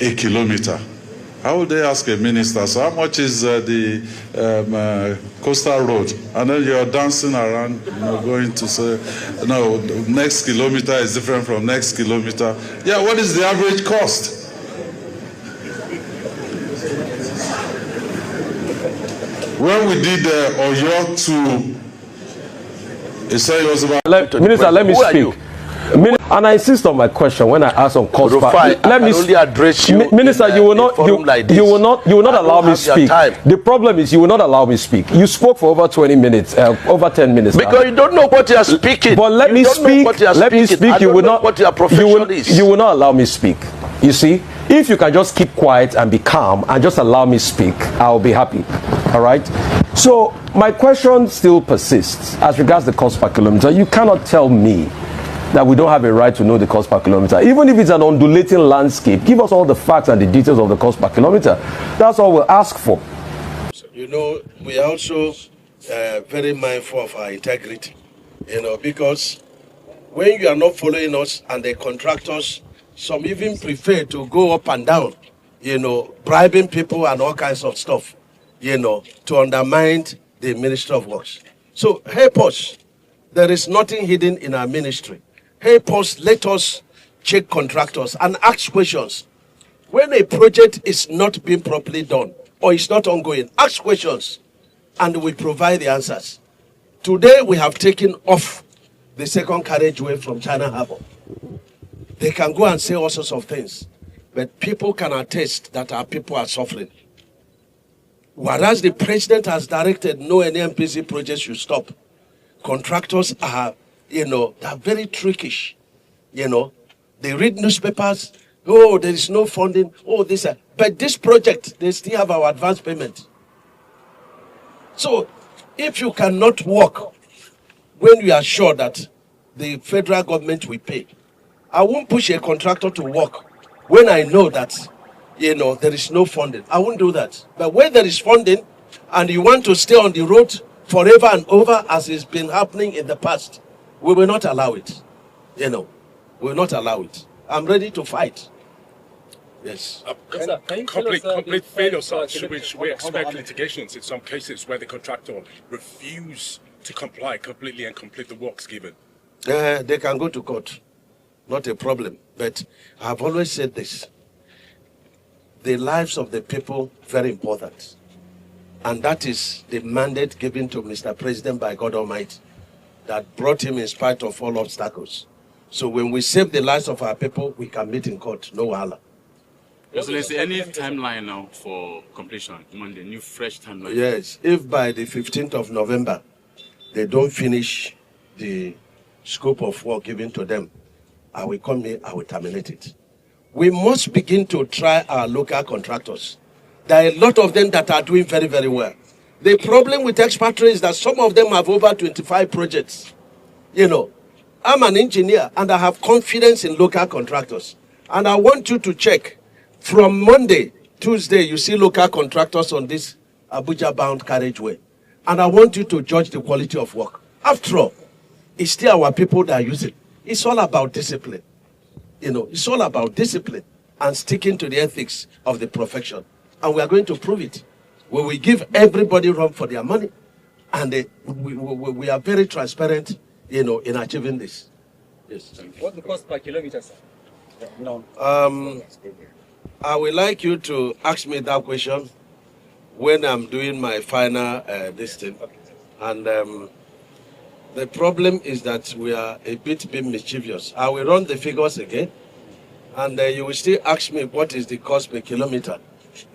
a kilometer. How would they ask a minister, so how much is the coastal road? And then you're dancing around, going to say, no, next kilometer is different from next kilometer. Yeah, what is the average cost? When we did Oyo to Seyi was about... Minister, let me speak. And I insist on my question when I ask on cost. Rufai, let me only address you. Minister, you will not allow me speak. The problem is you will not allow me speak. You spoke for over 20 minutes, over 10 minutes. Because you don't know what you are speaking. But let me speak. Let me speak. You will not. What your profession is. You will not allow me speak. You see, if you can just keep quiet and be calm and just allow me speak, I'll be happy. All right. So my question still persists as regards the cost per kilometer. You cannot tell me that we don't have a right to know the cost per kilometer. Even if it's an undulating landscape, give us all the facts and the details of the cost per kilometer. That's all we'll ask for. We are also very mindful of our integrity, because when you are not following us and the contractors, some even prefer to go up and down, bribing people and all kinds of stuff, to undermine the Ministry of Works. So help us. There is nothing hidden in our ministry. Help us, let us check contractors and ask questions. When a project is not being properly done or is not ongoing, ask questions and we provide the answers. Today we have taken off the second carriageway from China Harbor. They can go and say all sorts of things, but people can attest that our people are suffering. Whereas the president has directed no NMPC projects should stop. Contractors are, they're very trickish. They read newspapers. Oh, there is no funding. Oh, this. But this project, they still have our advance payment. So, if you cannot work when you are sure that the federal government will pay, I won't push a contractor to work when I know that, there is no funding. I won't do that. But when there is funding and you want to stay on the road forever and over, as it's been happening in the past, we will not allow it. We will not allow it. I'm ready to fight. Yes. Complete failure, sir. Should we expect litigations in some cases where the contractor refuse to comply completely and complete the works given? They can go to court. Not a problem. But I've always said this. The lives of the people, very important. And that is the mandate given to Mr. President by God Almighty that brought him in spite of all obstacles. So when we save the lives of our people, we can meet in court. No wahala. Is there any timeline now for completion? Monday, new fresh timeline? Yes. If by the 15th of November, they don't finish the scope of work given to them, I will come here, I will terminate it. We must begin to try our local contractors. There are a lot of them that are doing very, very well. The problem with expatriates is that some of them have over 25 projects. I'm an engineer and I have confidence in local contractors. And I want you to check. From Monday, Tuesday, you see local contractors on this Abuja-bound carriageway. And I want you to judge the quality of work. After all, it's still our people that use it. It's all about discipline. It's all about discipline and sticking to the ethics of the profession. And we are going to prove it. We will give everybody room for their money. And we are very transparent, in achieving this. Yes. What's the cost per kilometer, sir? I would like you to ask me that question when I'm doing my final this thing. And the problem is that we are a bit mischievous. I will run the figures again, and you will still ask me what is the cost per kilometer,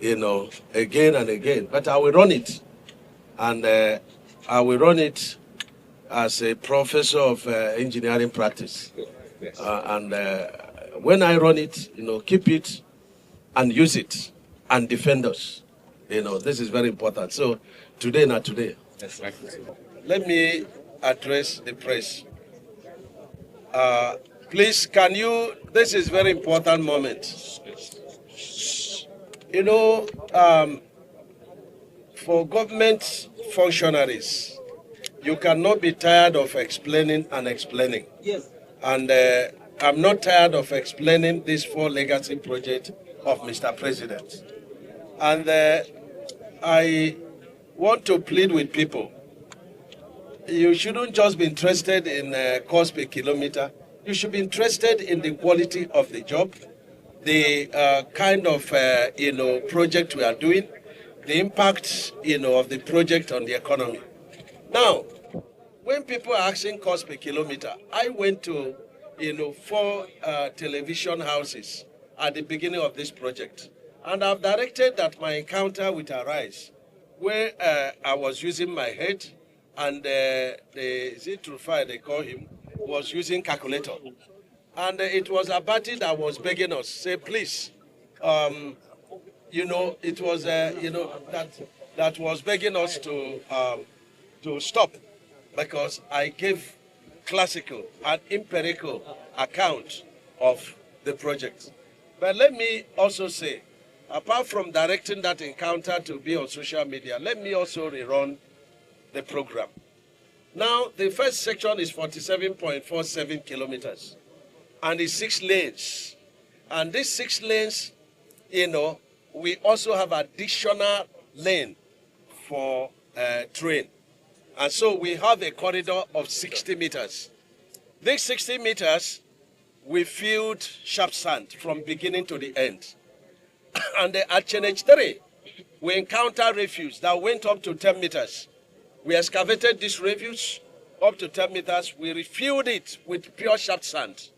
again and again. But I will run it, and I will run it as a professor of engineering practice. When I run it, keep it and use it and defend us. This is very important. So today, not today. Yes, thank you. Let me address the press. Please, this is very important moment. For government functionaries, you cannot be tired of explaining and explaining. Yes. And I'm not tired of explaining these 4 legacy projects of Mr. President. And I want to plead with people. You shouldn't just be interested in cost per kilometer. You should be interested in the quality of the job, the kind of project we are doing, the impact of the project on the economy. Now, when people are asking cost per kilometer, I went to 4 television houses at the beginning of this project, and I've directed that my encounter with Arise, where I was using my head, and is it Rufai they call him, was using calculator. And it was Abati that was begging us, say, please, it was, that was begging us to stop, because I gave classical and empirical account of the project. But let me also say, apart from directing that encounter to be on social media, let me also rerun the program. Now, the first section is 47.47 kilometers, and it's 6 lanes. And these 6 lanes, we also have additional lane for train. And so we have a corridor of 60 meters. These 60 meters, we filled sharp sand from beginning to the end. And at Challenge 3, we encountered refuse that went up to 10 meters. We excavated this refuse up to 10 meters. We refilled it with pure sharp sand.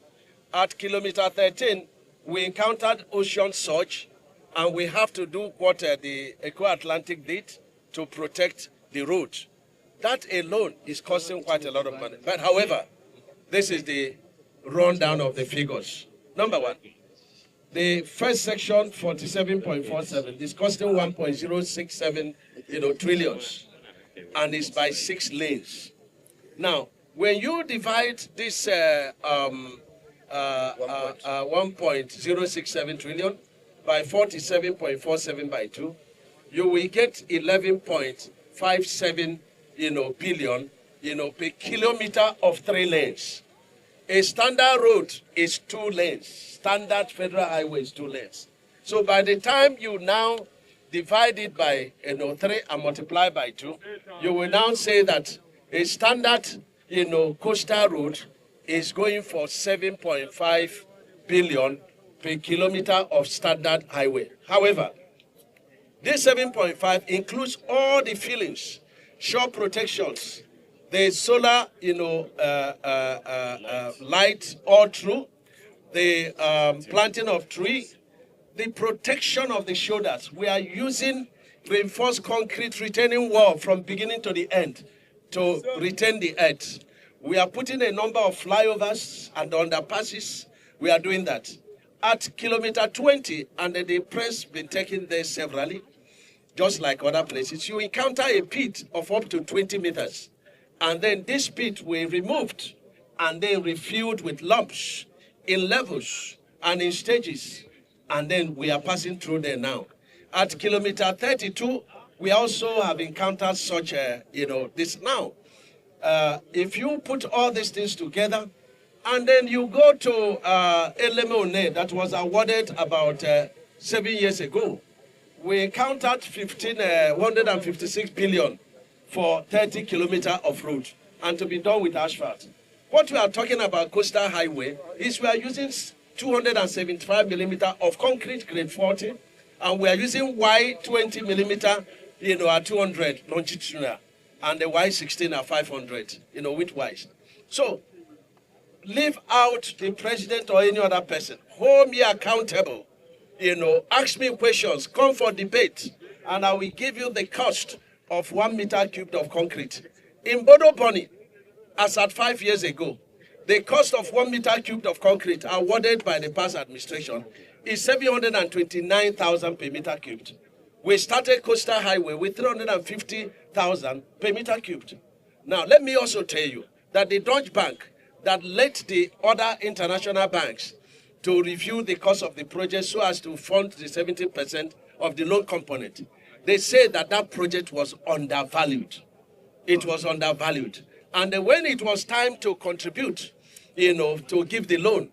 At kilometer 13, we encountered ocean surge, and we have to do what the Eco-Atlantic did to protect the road. That alone is costing quite a lot of money. But however, this is the rundown of the figures. Number 1, the first section, 47.47, is costing 1.067 trillions, and it's by 6 lanes. Now, when you divide this 1.067 trillion by 47.47 by 2, you will get 11.57 billion, per kilometer of 3 lanes. A standard road is 2 lanes. Standard federal highway is 2 lanes. So by the time you now divide it by 3 and multiply by 2, you will now say that a standard coastal road is going for 7.5 billion per kilometer of standard highway. However, this 7.5 includes all the fillings, shore protections, the solar, light all through, the planting of tree, the protection of the shoulders. We are using reinforced concrete retaining wall from beginning to the end to retain the earth. We are putting a number of flyovers and underpasses. We are doing that. At kilometer 20, and the press been taken there severally, just like other places, you encounter a pit of up to 20 meters. And then this pit we removed and then refilled with lumps in levels and in stages. And then we are passing through there now. At kilometer 32, we also have encountered such this now. If you put all these things together, and then you go to Elemone that was awarded about 7 years ago, we encountered 156 billion for 30 kilometers of road, and to be done with asphalt. What we are talking about coastal highway is we are using 275 millimeter of concrete grade 40, and we are using Y20 millimeter, at 200 longitudinal, and the Y16 at 500, widthwise. So, leave out the president or any other person. Hold me accountable. Ask me questions, come for debate, and I will give you the cost of 1 meter cubed of concrete. In Bodo Boni, as at 5 years ago, the cost of 1 meter cubed of concrete awarded by the past administration is 729,000 per meter cubed. We started coastal highway with 350,000 per meter cubed. Now, let me also tell you that the Deutsche Bank that led the other international banks to review the cost of the project so as to fund the 70% of the loan component, they said that that project was undervalued. It was undervalued. And when it was time to contribute, to give the loan,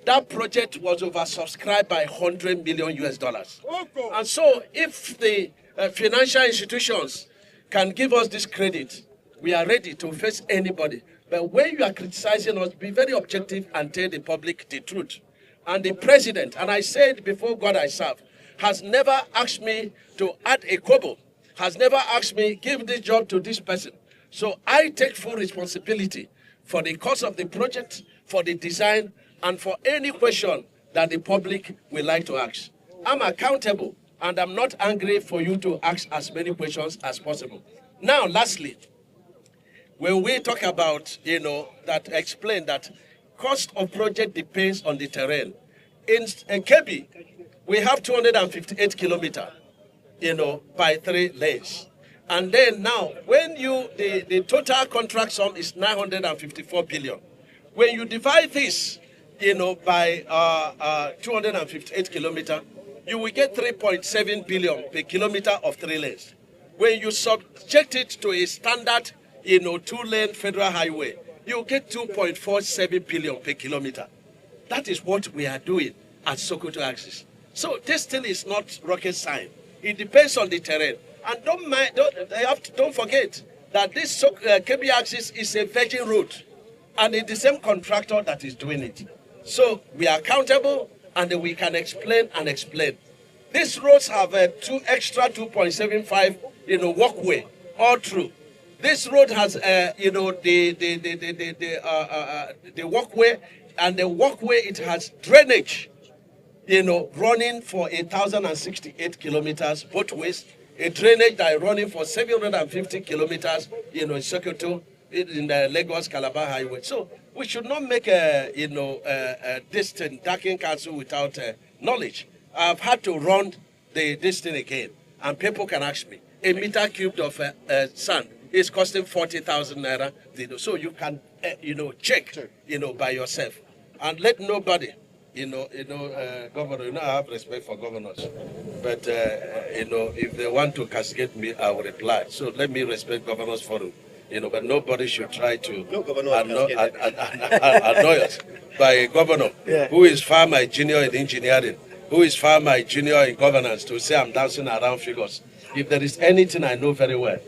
that project was oversubscribed by 100 million US dollars. And so if the financial institutions can give us this credit, we are ready to face anybody. But when you are criticizing us, be very objective and tell the public the truth. And the president, and I said before God I serve, has never asked me to add a kobo, has never asked me, give this job to this person. So I take full responsibility for the cost of the project, for the design, and for any question that the public will like to ask. I'm accountable, and I'm not angry for you to ask as many questions as possible. Now, lastly, when we talk about, that explain that cost of project depends on the terrain. In Kebbi, we have 258 kilometers, by 3 lanes. And then now, when the total contract sum is 954 billion. When you divide this, by 258 kilometers, you will get 3.7 billion per kilometer of 3 lanes. When you subject it to a standard, 2-lane federal highway, you get 2.47 billion per kilometer. That is what we are doing at Sokoto axis. So this thing is not rocket science. It depends on the terrain. And don't forget that this Kebbi axis is a virgin road, and it's the same contractor that is doing it. So we are accountable, and we can explain and explain. These roads have a extra 2.75, walkway all through. This road has, the walkway, and the walkway, it has drainage, running for 1,068 kilometers both ways. A drainage that is running for 750 kilometers, in Sokoto, in the Lagos-Calabar highway. So we should not make this thing, Darking Council, without knowledge. I've had to run this thing again, and people can ask me. A meter cubed of sand is costing 40,000 naira. So you can, check, by yourself, and let nobody. Governor, I have respect for governors. But, if they want to castigate me, I will reply. So let me respect governors forum. But nobody should try to annoy us by a governor who is far my junior in engineering, who is far my junior in governance, to say I'm dancing around figures. If there is anything I know very well,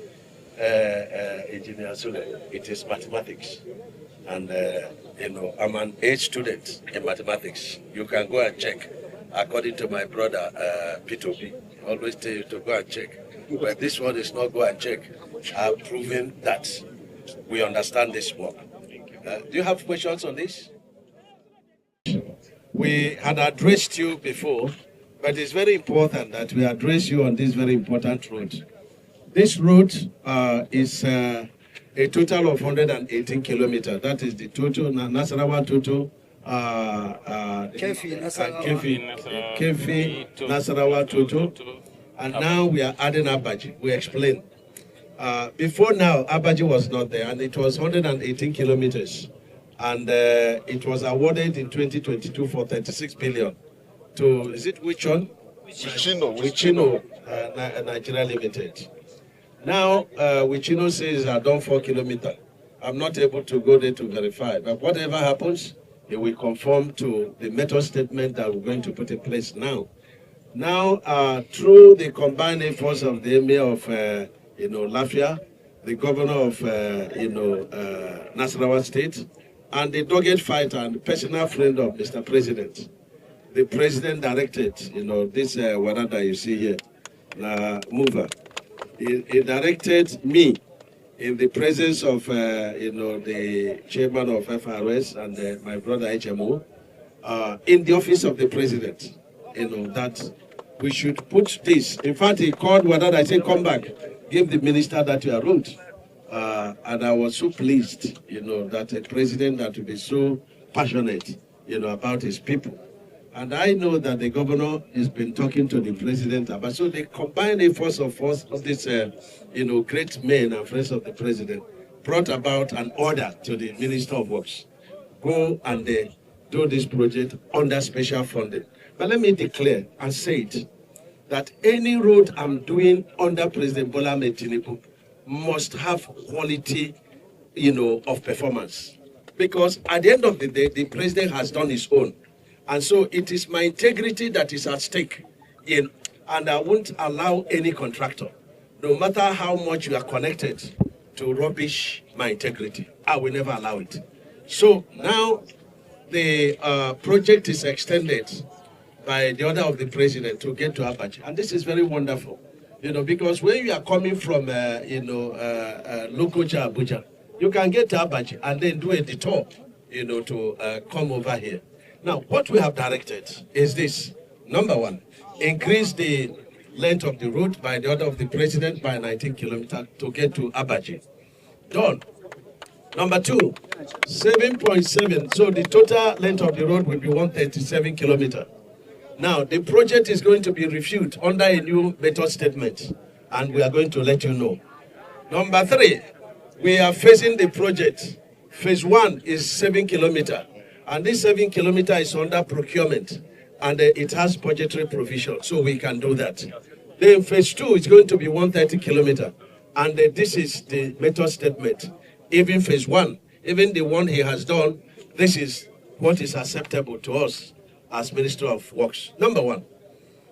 Engineer Sule, it is mathematics. And, I'm an A student in mathematics. You can go and check. According to my brother, P2B, always tell you to go and check. But this one is not go and check. I've proven that we understand this work. Do you have questions on this? We had addressed you before, but it's very important that we address you on this very important road. This road is a total of 118 kilometers. That is the total, Nasarawa total, Kefi, Nasarawa total. And now we are adding Abaji. We explain. Before now, Abaji was not there, and it was 118 kilometers. And it was awarded in 2022 for 36 billion to, is it which one? Wichino, Nigeria Limited. Now, Wichino says I done 4 kilometers. I'm not able to go there to verify. But whatever happens, it will conform to the method statement that we're going to put in place now. Now, through the combined efforts of the Emir of, Lafia, the governor of, Nasarawa State, and the dogged fighter and personal friend of Mr. President, the president directed, this Warada you see here, mover. He directed me in the presence of, the chairman of FRS and my brother HMO, in the office of the president, that we should put this. In fact, he called Wadada, I said, come back, give the minister that you are rude. And I was so pleased, that a president that will be so passionate, about his people. And I know that the governor has been talking to the president about, so the combined efforts of this, great men and friends of the president brought about an order to the Minister of Works. Go and do this project under special funding. But let me declare and say it, that any road I'm doing under President Bola Ahmed Tinubu must have quality, of performance. Because at the end of the day, the president has done his own. And so it is my integrity that is at stake, and I won't allow any contractor, no matter how much you are connected, to rubbish my integrity. I will never allow it. So now the project is extended by the order of the president to get to Abaji. And this is very wonderful, because when you are coming from, Lokoja, Abuja, you can get to Abaji and then do a detour, to come over here. Now, what we have directed is this. Number one, increase the length of the road by the order of the president by 19 kilometers to get to Abaji. Done. Number two, 7.7. So the total length of the road will be 137 kilometers. Now, the project is going to be reviewed under a new method statement, and we are going to let you know. Number three, we are phasing the project. Phase 1 is 7 kilometers, and this 7 kilometers is under procurement, and it has budgetary provision, so we can do that. Then phase 2 is going to be 130 kilometers, and this is the method statement. Even phase 1, even the one he has done, this is what is acceptable to us as Minister of Works. Number one,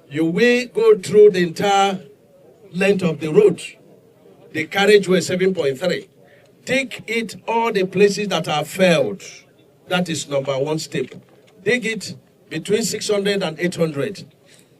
you will go through the entire length of the road, the carriageway 7.3. Dig it all the places that are failed. That is number one step. Dig it between 600 and 800.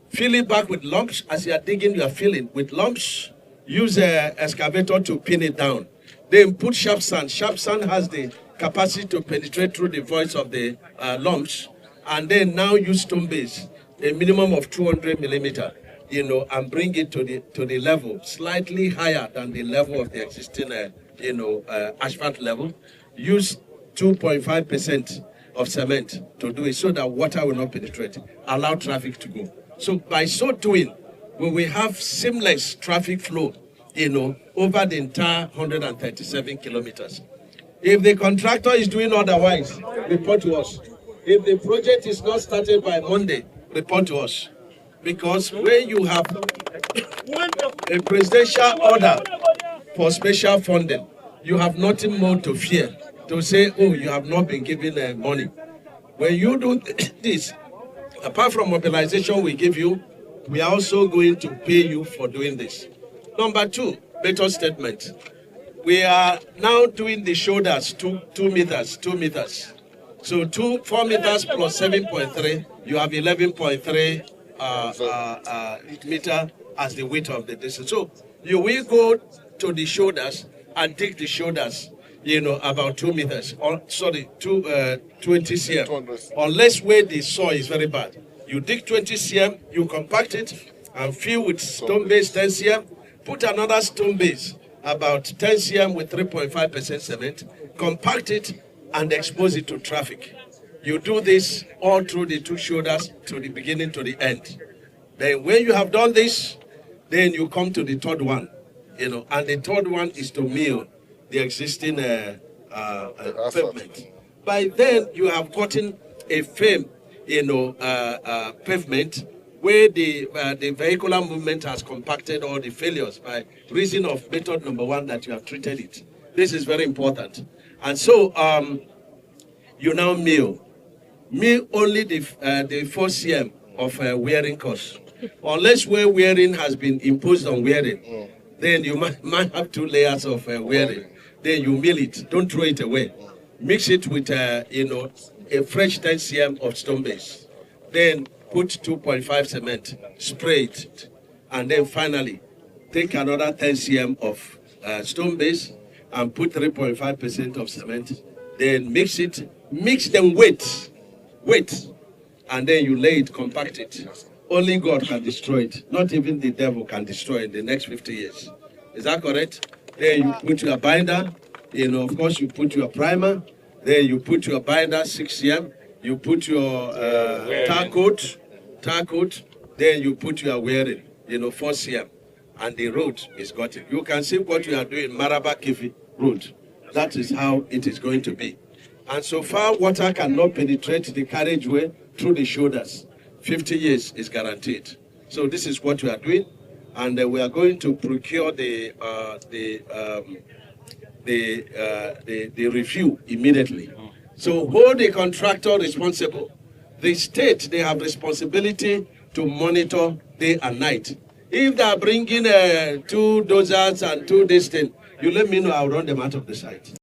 Fill it back with lumps. As you are digging, you are filling with lumps. Use an excavator to pin it down. Then put sharp sand. Sharp sand has the capacity to penetrate through the voids of the lumps. And then now use stone base, a minimum of 200 millimeter, and bring it to the level slightly higher than the level of the existing, asphalt level. Use 2.5% of cement to do it so that water will not penetrate. Allow traffic to go. So by so doing, we will have seamless traffic flow, over the entire 137 kilometers. If the contractor is doing otherwise, report to us. If the project is not started by Monday, report to us. Because when you have a presidential order for special funding, you have nothing more to fear. To say, oh, you have not been given money. When you do this, apart from mobilization we give you, we are also going to pay you for doing this. Number two, method statement. We are now doing the shoulders, 2 meters. So 4 meters plus 7.3, you have 11.3 meter as the width of the distance. So you will go to the shoulders and dig the shoulders, about 2 meters, 20 cm. Unless where the soil is very bad. You dig 20 cm, you compact it and fill with stone base 10 cm, put another stone base about 10 cm with 3.5% cement, compact it and expose it to traffic. You do this all through the 2 shoulders to the beginning to the end. Then when you have done this, then you come to the third one, and the third one is to mill the existing pavement. By then, you have gotten a firm, pavement where the vehicular movement has compacted all the failures by reason of method number 1 that you have treated it. This is very important. And so you now mill only the 4 cm of wearing cost. Unless where wearing has been imposed on wearing, then you might have 2 layers of wearing. Then you mill it. Don't throw it away. Mix it with a fresh 10 cm of stone base. Then put 2.5 cement, spray it, and then finally take another 10 cm of stone base and put 3.5% of cement. Then mix them wet, and then you lay it, compact it. Only God can destroy it. Not even the devil can destroy it in the next 50 years. Is that correct? Then you put your binder, of course you put your primer, then you put your binder 6 cm, you put your tar coat, then you put your wearing, 4 cm, and the road is got it. You can see what we are doing, Maraba Kifi road. That is how it is going to be. And so far, water cannot penetrate the carriageway through the shoulders. 50 years is guaranteed. So this is what we are doing, and we are going to procure the review immediately. So hold the contractor responsible The state, they have responsibility to monitor day and night. If they are bringing 2 dozers and 2 this thing, you let me know, I'll run them out of the site.